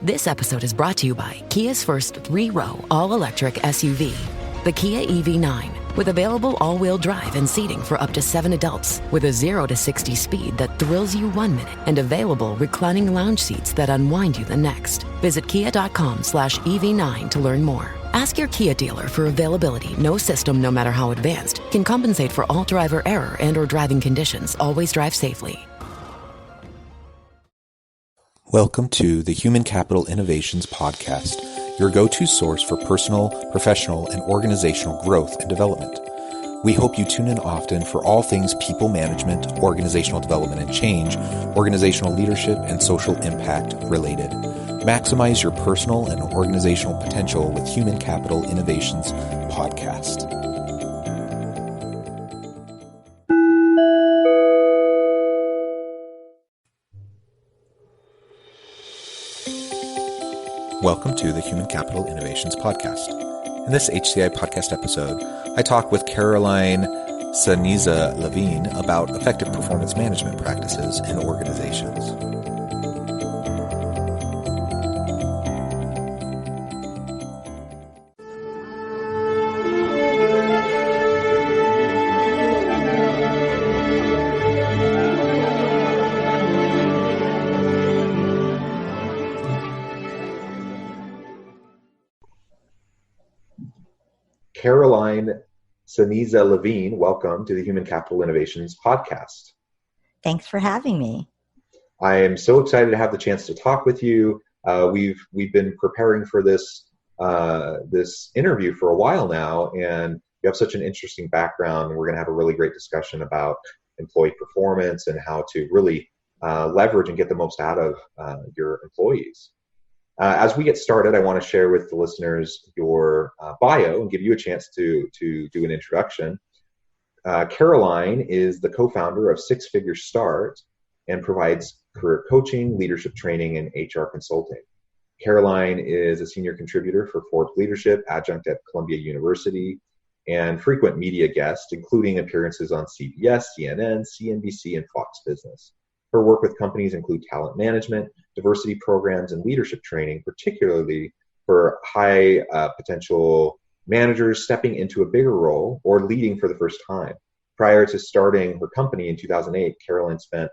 This episode is brought to you by Kia's first 3-row all-electric SUV, the Kia EV9, with available all-wheel drive and seating for up to 7 adults, with a 0 to 60 speed that thrills you 1 minute, and available reclining lounge seats that unwind you the next. Visit kia.com/EV9 to learn more. Ask your Kia dealer for availability. No system, no matter how advanced, can compensate for all driver error and or driving conditions. Always drive safely. Welcome to the Human Capital Innovations Podcast, your go-to source for personal, professional, and organizational growth and development. We hope you tune in often for all things people management, organizational development and change, organizational leadership, and social impact related. Maximize your personal and organizational potential with Human Capital Innovations Podcast. Welcome to the Human Capital Innovations Podcast. In this HCI podcast episode, I talk with Caroline Ceniza-Levine about effective performance management practices in organizations. Caroline Ceniza-Levine, welcome to the Human Capital Innovations Podcast. Thanks for having me. I am so excited to have the chance to talk with you. We've been preparing for this interview for a while now, and you have such an interesting background. We're going to have a really great discussion about employee performance and how to really leverage and get the most out of your employees. As we get started, I want to share with the listeners your bio and give you a chance to do an introduction. Caroline is the co-founder of Six Figure Start and provides career coaching, leadership training, and HR consulting. Caroline is a senior contributor for Forbes Leadership, adjunct at Columbia University, and frequent media guest, including appearances on CBS, CNN, CNBC, and Fox Business. Her work with companies include talent management, diversity programs, and leadership training, particularly for high potential managers stepping into a bigger role or leading for the first time. Prior to starting her company in 2008, Caroline spent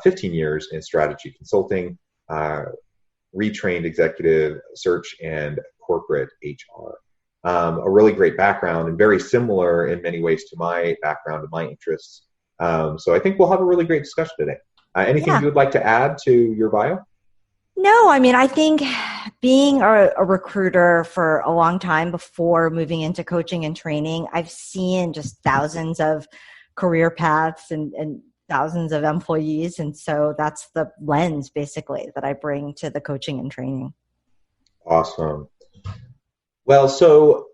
15 years in strategy consulting, retrained executive search, and corporate HR. A really great background and very similar in many ways to my background and my interests. So I think we'll have a really great discussion today. Anything you would like to add to your bio? No, I think being a recruiter for a long time before moving into coaching and training, I've seen just thousands of career paths and thousands of employees. And so that's the lens basically that I bring to the coaching and training. Awesome. Well, so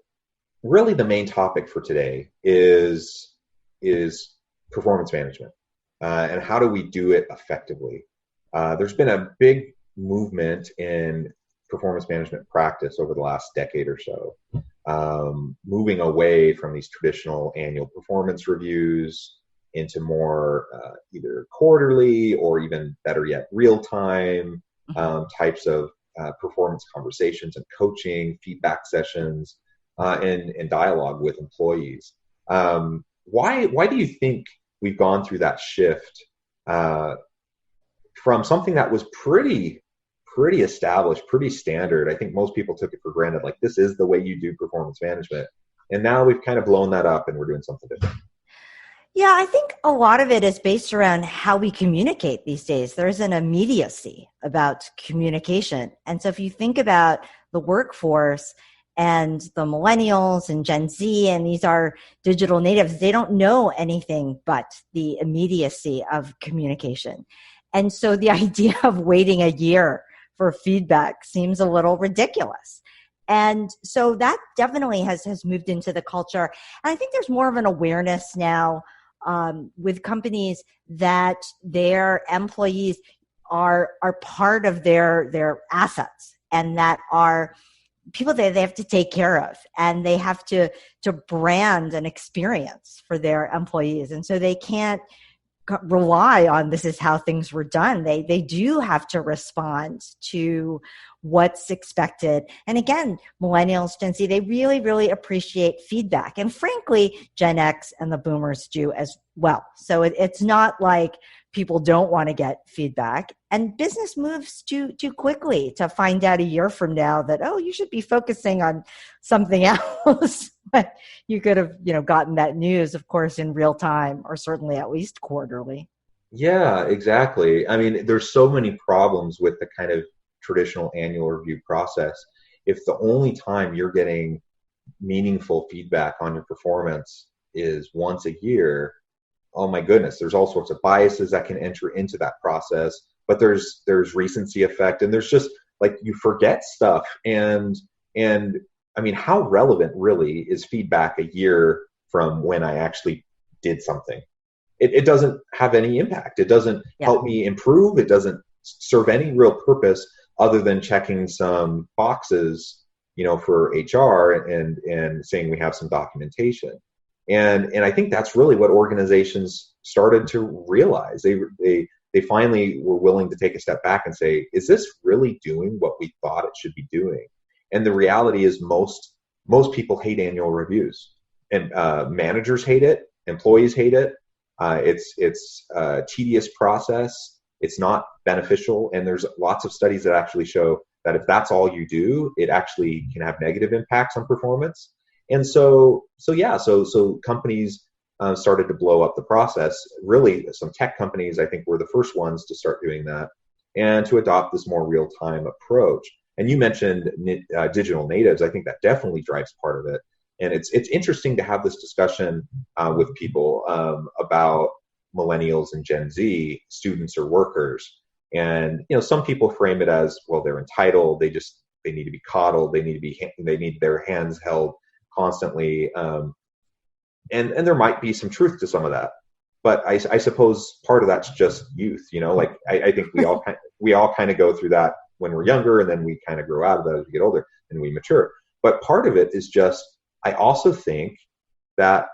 really the main topic for today is performance management. And how do we do it effectively? There's been a big movement in performance management practice over the last decade or so, moving away from these traditional annual performance reviews into more either quarterly or even better yet, real-time types of performance conversations and coaching, feedback sessions, and dialogue with employees. Why do you think we've gone through that shift from something that was pretty established, pretty standard? I think most people took it for granted, like this is the way you do performance management. And now we've kind of blown that up and we're doing something different. Yeah, I think a lot of it is based around how we communicate these days. There's an immediacy about communication. And so if you think about the workforce and the millennials and Gen Z, and these are digital natives, they don't know anything but the immediacy of communication. And so the idea of waiting a year for feedback seems a little ridiculous. And so that definitely has moved into the culture. And I think there's more of an awareness now with companies that their employees are part of their assets and that are people that they have to take care of, and they have to brand an experience for their employees. And so they can't rely on this is how things were done. They do have to respond to what's expected. And again, millennials, Gen Z, they really, really appreciate feedback. And frankly, Gen X and the boomers do as well. So it's not like people don't want to get feedback. And business moves too quickly to find out a year from now that, oh, you should be focusing on something else. But you could have, gotten that news, of course, in real time, or certainly at least quarterly. Yeah, exactly. I mean, there's so many problems with the kind of traditional annual review process. If the only time you're getting meaningful feedback on your performance is once a year, oh my goodness, there's all sorts of biases that can enter into that process. But there's recency effect, and there's just like you forget stuff. And I mean, how relevant really is feedback a year from when I actually did something? It doesn't have any impact. It doesn't help me improve. It doesn't serve any real purpose other than checking some boxes, for HR and saying we have some documentation. And I think that's really what organizations started to realize. They finally were willing to take a step back and say, is this really doing what we thought it should be doing? And the reality is most people hate annual reviews, and managers hate it, employees hate it. It's a tedious process. It's not beneficial. And there's lots of studies that actually show that if that's all you do, it actually can have negative impacts on performance. And so companies started to blow up the process. Really, some tech companies, I think, were the first ones to start doing that and to adopt this more real-time approach. And you mentioned digital natives. I think that definitely drives part of it. And it's interesting to have this discussion with people about millennials and Gen Z, students or workers. And some people frame it as, well, they're entitled. They need to be coddled. They need their hands held constantly. And there might be some truth to some of that. But I suppose part of that's just youth. I think we all kind of go through that when we're younger, and then we kind of grow out of that as we get older and we mature. But part of it is just, I also think that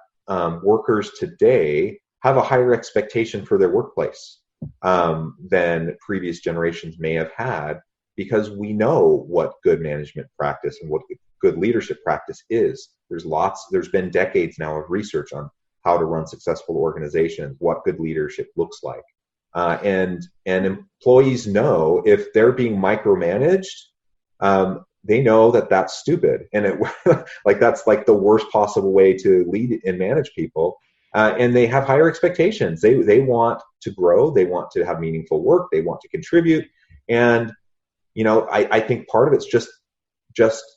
workers today have a higher expectation for their workplace than previous generations may have had, because we know what good management practice and what good leadership practice is. There's been decades now of research on how to run successful organizations, what good leadership looks like. And employees know if they're being micromanaged, they know that that's stupid. And that's like the worst possible way to lead and manage people. And they have higher expectations. They want to grow. They want to have meaningful work. They want to contribute. And, I think part of it's just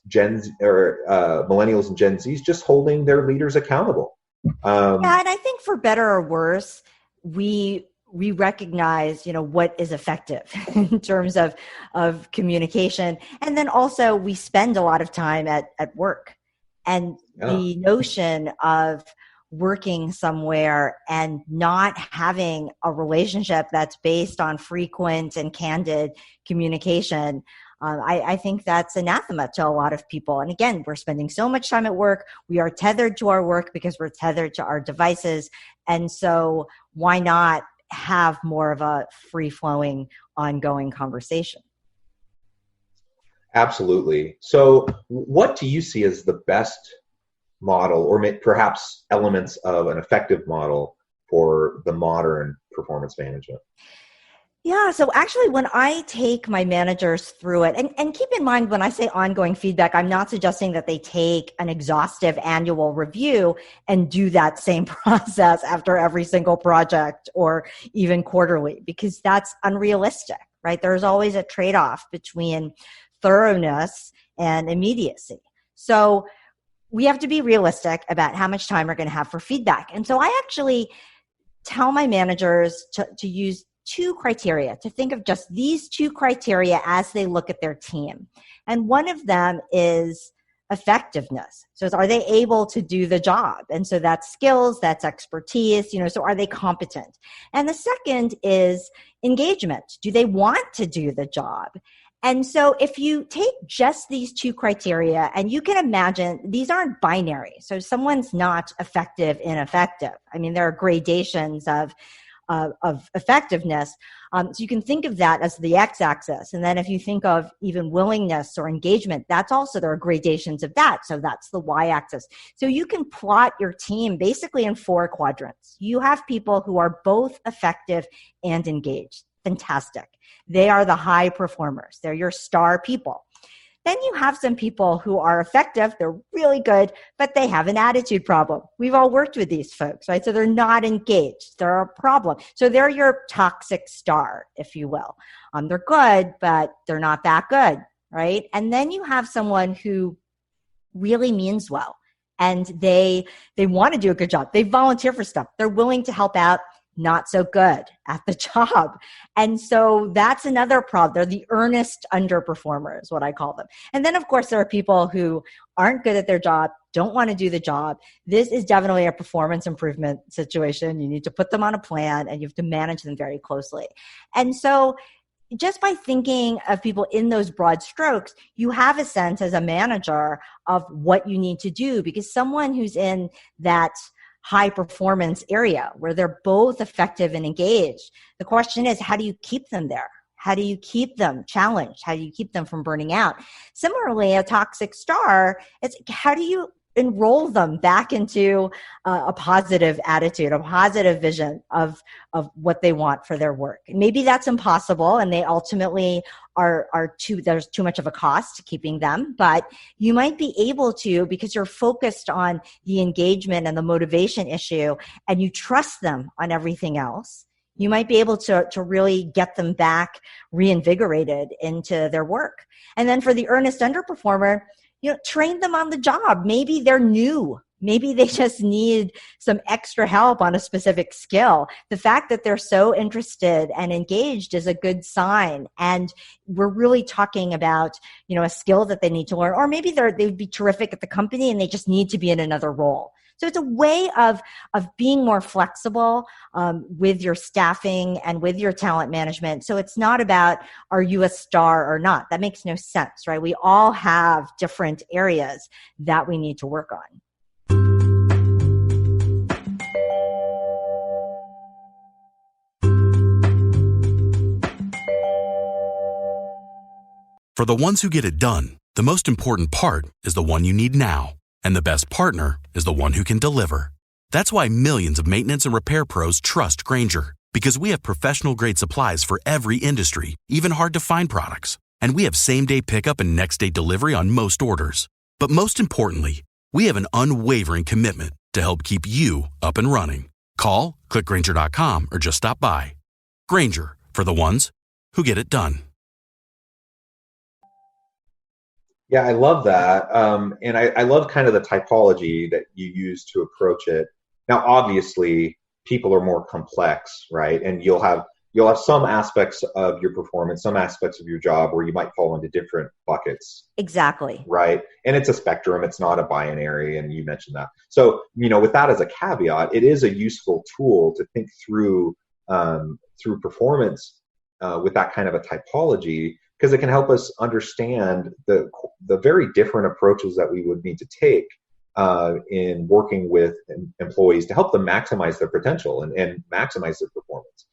Gen Z, or millennials and Gen Zs just holding their leaders accountable. And I think for better or worse, we recognize, what is effective in terms of communication. And then also we spend a lot of time at work. And the notion of working somewhere and not having a relationship that's based on frequent and candid communication, I think that's anathema to a lot of people. And again, we're spending so much time at work. We are tethered to our work because we're tethered to our devices. And so why not have more of a free-flowing, ongoing conversation? Absolutely. So what do you see as the best model, or perhaps elements of an effective model for the modern performance management? Yeah, so actually when I take my managers through it, and keep in mind when I say ongoing feedback, I'm not suggesting that they take an exhaustive annual review and do that same process after every single project or even quarterly, because that's unrealistic, right? There's always a trade-off between thoroughness and immediacy. So we have to be realistic about how much time we're going to have for feedback. And so I actually tell my managers to use two criteria, to think of just these two criteria as they look at their team. And one of them is effectiveness. So are they able to do the job? And so that's skills, that's expertise, so are they competent? And the second is engagement. Do they want to do the job? And so if you take just these two criteria, and you can imagine these aren't binary. So someone's not effective, ineffective. I mean, there are gradations of of effectiveness. So you can think of that as the x-axis. And then if you think of even willingness or engagement, that's also, there are gradations of that. So that's the y-axis. So you can plot your team basically in 4 quadrants. You have people who are both effective and engaged. Fantastic. They are the high performers. They're your star people. Then you have some people who are effective, they're really good, but they have an attitude problem. We've all worked with these folks, right? So they're not engaged. They're a problem. So they're your toxic star, if you will. They're good, but they're not that good, right? And then you have someone who really means well, and they want to do a good job. They volunteer for stuff. They're willing to help out. Not so good at the job. And so that's another problem. They're the earnest underperformers, what I call them. And then, of course, there are people who aren't good at their job, don't want to do the job. This is definitely a performance improvement situation. You need to put them on a plan, and you have to manage them very closely. And so just by thinking of people in those broad strokes, you have a sense as a manager of what you need to do, because someone who's in that high performance area where they're both effective and engaged, the question is, how do you keep them there? How do you keep them challenged? How do you keep them from burning out? Similarly, a toxic star, it's how do you enroll them back into a positive attitude, a positive vision of what they want for their work? Maybe that's impossible, and they ultimately there's too much of a cost to keeping them, but you might be able to, because you're focused on the engagement and the motivation issue, and you trust them on everything else. You might be able to really get them back reinvigorated into their work. And then for the earnest underperformer, train them on the job. Maybe they're new. Maybe they just need some extra help on a specific skill. The fact that they're so interested and engaged is a good sign. And we're really talking about, a skill that they need to learn, or maybe they'd be terrific at the company and they just need to be in another role. So it's a way of being more flexible with your staffing and with your talent management. So it's not about, are you a star or not? That makes no sense, right? We all have different areas that we need to work on. For the ones who get it done, the most important part is the one you need now. And the best partner is the one who can deliver. That's why millions of maintenance and repair pros trust Grainger, because we have professional-grade supplies for every industry, even hard-to-find products. And we have same-day pickup and next-day delivery on most orders. But most importantly, we have an unwavering commitment to help keep you up and running. Call, click Grainger.com, or just stop by. Grainger, for the ones who get it done. Yeah, I love that. And I love kind of the typology that you use to approach it. Now, obviously, people are more complex, right? And you'll have some aspects of your performance, some aspects of your job where you might fall into different buckets. Exactly. Right. And it's a spectrum. It's not a binary. And you mentioned that. So, with that as a caveat, it is a useful tool to think through performance with that kind of a typology, because it can help us understand the very different approaches that we would need to take in working with employees to help them maximize their potential and maximize their performance.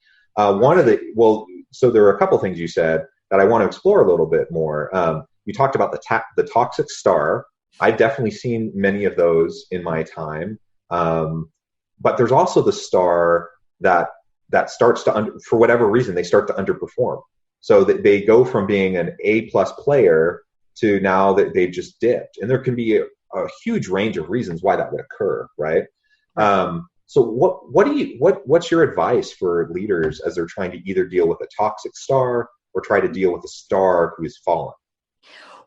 So there are a couple things you said that I want to explore a little bit more. You talked about the toxic star. I've definitely seen many of those in my time. But there's also the star that starts to, for whatever reason, they start to underperform. So that they go from being an A+ player to now that they've just dipped. And there can be a huge range of reasons why that would occur, right? So what's your advice for leaders as they're trying to either deal with a toxic star or try to deal with a star who has fallen?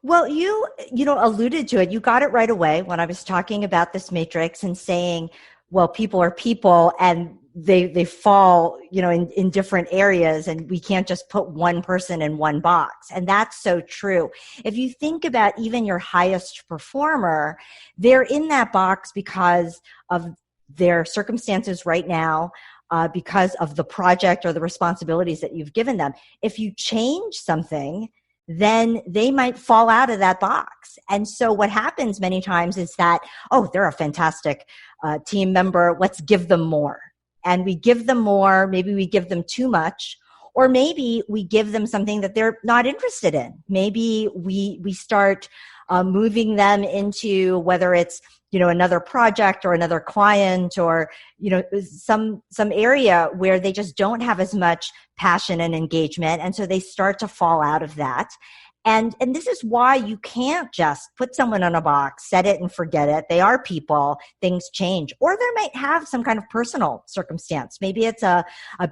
Well, you alluded to it. You got it right away when I was talking about this matrix and saying, well, people are people and they fall, in different areas, and we can't just put one person in one box. And that's so true. If you think about even your highest performer, they're in that box because of their circumstances right now, because of the project or the responsibilities that you've given them. If you change something, then they might fall out of that box. And so what happens many times is that, they're a fantastic team member. Let's give them more. and we give them more, maybe we give them too much, or maybe we give them something that they're not interested in. Maybe we start moving them into, whether it's, another project or another client, or, some area where they just don't have as much passion and engagement. And so they start to fall out of that. And this is why you can't just put someone on a box, set it and forget it. They are people, things change. Or they might have some kind of personal circumstance. Maybe it's a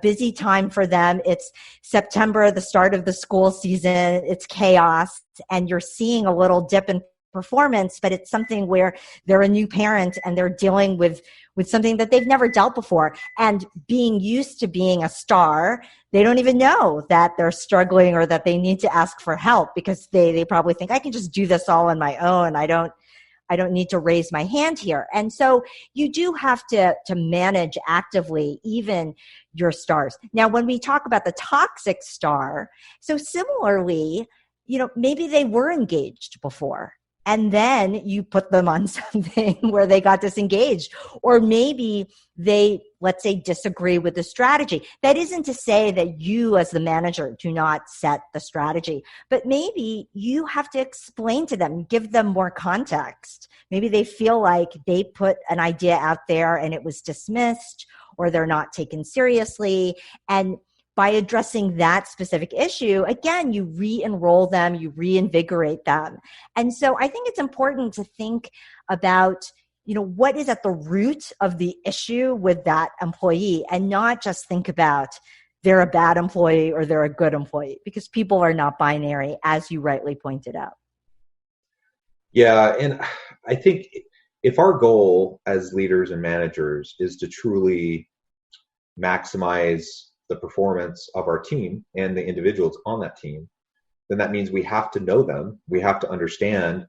busy time for them. It's September, the start of the school season. It's chaos, and you're seeing a little dip in performance, but it's something where they're a new parent and they're dealing with something that they've never dealt before. And being used to being a star, they don't even know that they're struggling or that they need to ask for help, because they probably think, I can just do this all on my own. I don't need to raise my hand here. And so you do have to manage actively even your stars. Now, when we talk about the toxic star, so similarly, maybe they were engaged before, and then you put them on something where they got disengaged. Or maybe they, let's say, disagree with the strategy. That isn't to say that you as the manager do not set the strategy, but maybe you have to explain to them, give them more context. Maybe they feel like they put an idea out there and it was dismissed, or they're not taken seriously. And by addressing that specific issue, again, you re-enroll them, you reinvigorate them. And so I think it's important to think about, what is at the root of the issue with that employee, and not just think about they're a bad employee or they're a good employee, because people are not binary, as you rightly pointed out. Yeah, and I think if our goal as leaders and managers is to truly maximize the performance of our team and the individuals on that team, then that means we have to know them. We have to understand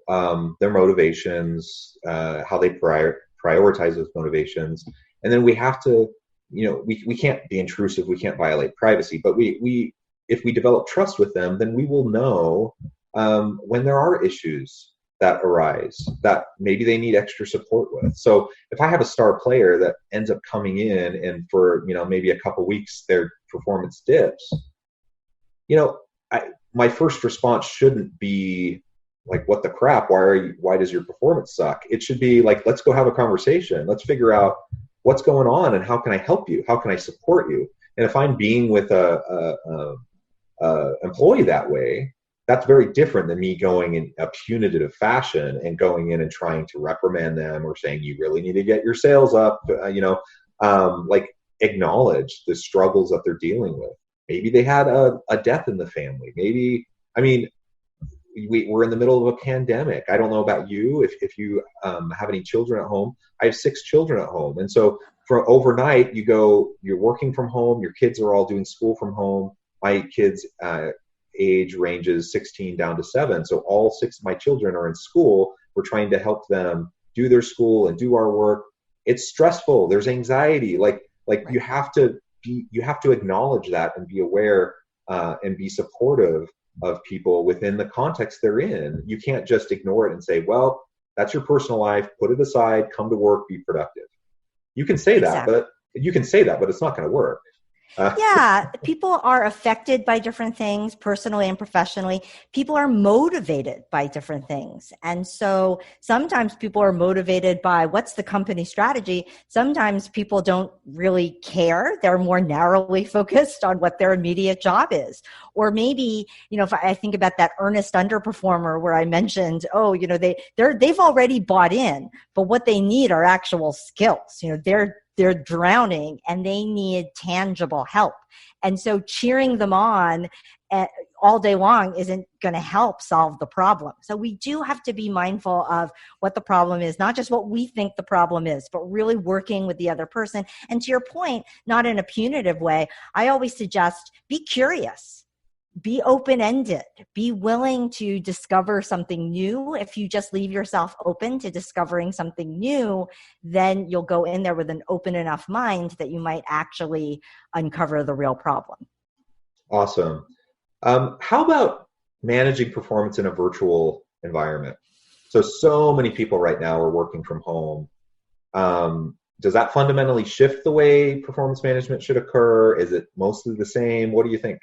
their motivations, how they prioritize those motivations. And then we have to, we can't be intrusive. We can't violate privacy, but if we develop trust with them, then we will know when there are issues that arise that maybe they need extra support with. So if I have a star player that ends up coming in and for, maybe a couple weeks, their performance dips, my first response shouldn't be like, what the crap? Why does your performance suck? It should be like, let's go have a conversation. Let's figure out what's going on and how can I help you? How can I support you? And if I'm being with a employee that way, that's very different than me going in a punitive fashion and going in and trying to reprimand them or saying, you really need to get your sales up, acknowledge the struggles that they're dealing with. Maybe they had a death in the family. Maybe, we're in the middle of a pandemic. I don't know about you, if you have any children at home. I have 6 children at home. And so for overnight, you're working from home, your kids are all doing school from home. My kids' age ranges 16 down to 7. So all 6 of my children are in school. We're trying to help them do their school and do our work. It's stressful. There's anxiety. Like you have to acknowledge that and be aware and be supportive of people within the context they're in. You can't just ignore it and say, well, that's your personal life. Put it aside, come to work, be productive. You can say that, but it's not going to work. Yeah, people are affected by different things, personally and professionally. People are motivated by different things. And so sometimes people are motivated by what's the company strategy. Sometimes people don't really care. They're more narrowly focused on what their immediate job is. Or maybe, if I think about that earnest underperformer where I mentioned, they've already bought in, but what they need are actual skills. They're drowning and they need tangible help. And so cheering them on all day long isn't going to help solve the problem. So we do have to be mindful of what the problem is, not just what we think the problem is, but really working with the other person. And to your point, not in a punitive way, I always suggest be curious. Be open-ended. Be willing to discover something new. If you just leave yourself open to discovering something new, then you'll go in there with an open enough mind that you might actually uncover the real problem. Awesome. How about managing performance in a virtual environment? So many people right now are working from home. does that fundamentally shift the way performance management should occur? Is it mostly the same? What do you think?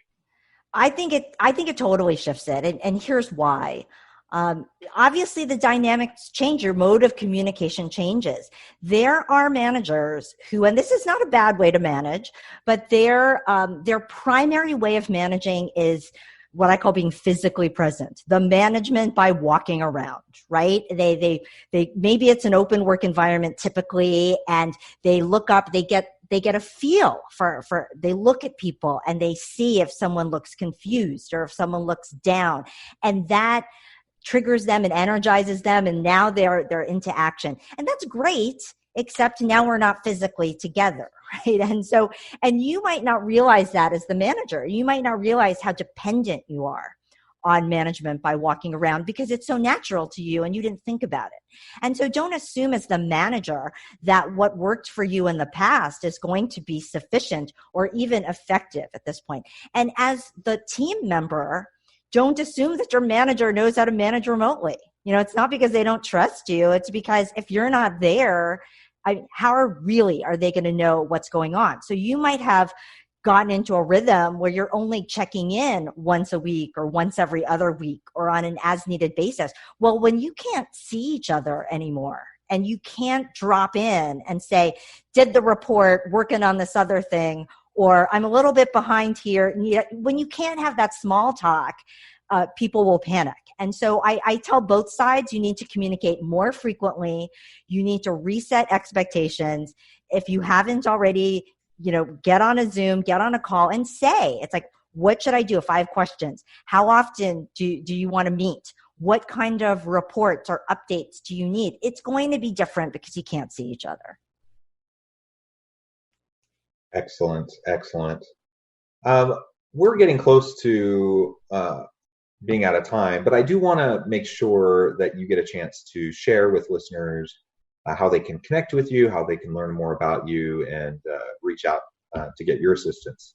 I think it totally shifts it. And here's why. Obviously the dynamics change, your mode of communication changes. There are managers who, and this is not a bad way to manage, but their primary way of managing is what I call being physically present. The management by walking around, right? They maybe it's an open work environment typically, and they look up, they get a feel for, they look at people and they see if someone looks confused or if someone looks down, and that triggers them and energizes them, and now they're into action. And that's great, except now we're not physically together, right? And you might not realize that as the manager. You might not realize how dependent you are on management by walking around because it's so natural to you and you didn't think about it. And so don't assume as the manager that what worked for you in the past is going to be sufficient or even effective at this point. And as the team member, don't assume that your manager knows how to manage remotely. It's not because they don't trust you. It's because if you're not there, how are they going to know what's going on? So you might have gotten into a rhythm where you're only checking in once a week or once every other week or on an as needed basis. Well, when you can't see each other anymore and you can't drop in and say, did the report, working on this other thing, or I'm a little bit behind here. When you can't have that small talk, people will panic. And so I tell both sides, you need to communicate more frequently. You need to reset expectations. If you haven't already, get on a Zoom, get on a call and say, it's like, what should I do if I have questions? How often do you want to meet? What kind of reports or updates do you need? It's going to be different because you can't see each other. Excellent. We're getting close to being out of time, but I do want to make sure that you get a chance to share with listeners how they can connect with you, how they can learn more about you, and reach out to get your assistance.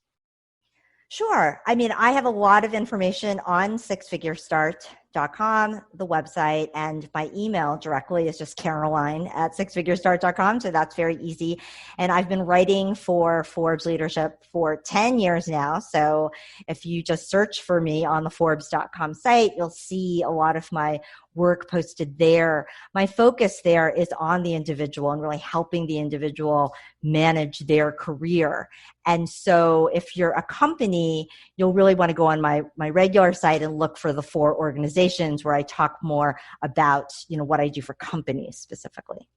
Sure. I have a lot of information on sixfigurestart.com, the website, and my email directly is just Caroline@sixfigurestart.com. So that's very easy. And I've been writing for Forbes Leadership for 10 years now. So if you just search for me on the Forbes.com site, you'll see a lot of my work posted there. My focus there is on the individual and really helping the individual manage their career. And so if you're a company, you'll really want to go on my regular site and look for the 4 organizations where I talk more about, what I do for companies specifically.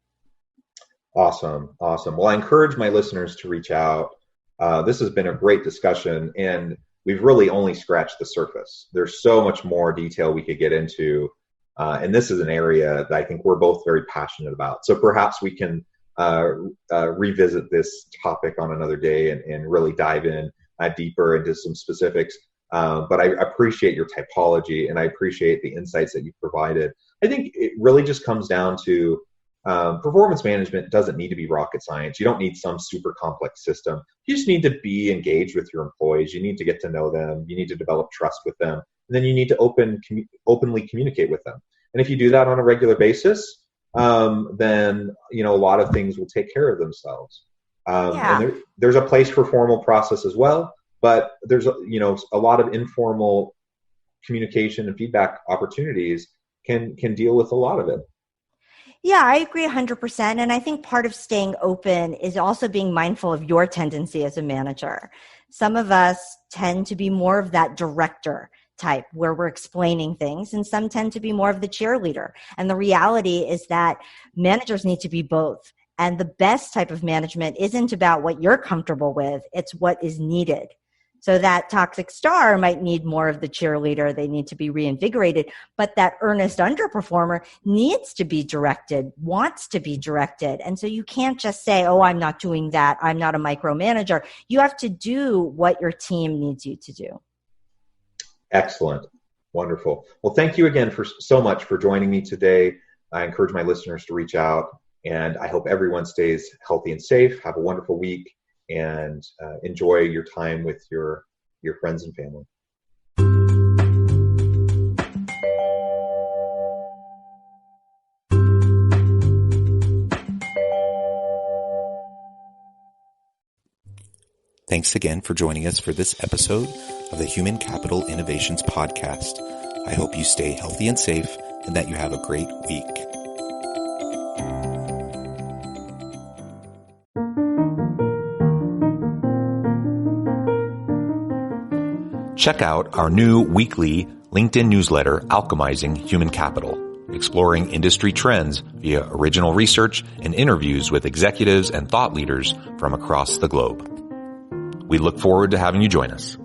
Awesome. Well, I encourage my listeners to reach out. This has been a great discussion, and we've really only scratched the surface. There's so much more detail we could get into. And this is an area that I think we're both very passionate about. So perhaps we can revisit this topic on another day and really dive in deeper into some specifics. But I appreciate your typology, and I appreciate the insights that you've provided. I think it really just comes down to performance management doesn't need to be rocket science. You don't need some super complex system. You just need to be engaged with your employees. You need to get to know them. You need to develop trust with them. And then you need to openly communicate with them. And if you do that on a regular basis, then a lot of things will take care of themselves. And there's a place for formal process as well, but there's a lot of informal communication and feedback opportunities can deal with a lot of it. Yeah, I agree 100%. And I think part of staying open is also being mindful of your tendency as a manager. Some of us tend to be more of that director type where we're explaining things, and some tend to be more of the cheerleader. And the reality is that managers need to be both. And the best type of management isn't about what you're comfortable with, it's what is needed. So that toxic star might need more of the cheerleader, they need to be reinvigorated, but that earnest underperformer needs to be directed, wants to be directed. And so you can't just say, oh, I'm not doing that, I'm not a micromanager. You have to do what your team needs you to do. Excellent. Wonderful. Well, thank you again so much for joining me today. I encourage my listeners to reach out, and I hope everyone stays healthy and safe. Have a wonderful week, and enjoy your time with your friends and family. Thanks again for joining us for this episode of the Human Capital Innovations Podcast. I hope you stay healthy and safe and that you have a great week. Check out our new weekly LinkedIn newsletter, Alchemizing Human Capital, exploring industry trends via original research and interviews with executives and thought leaders from across the globe. We look forward to having you join us.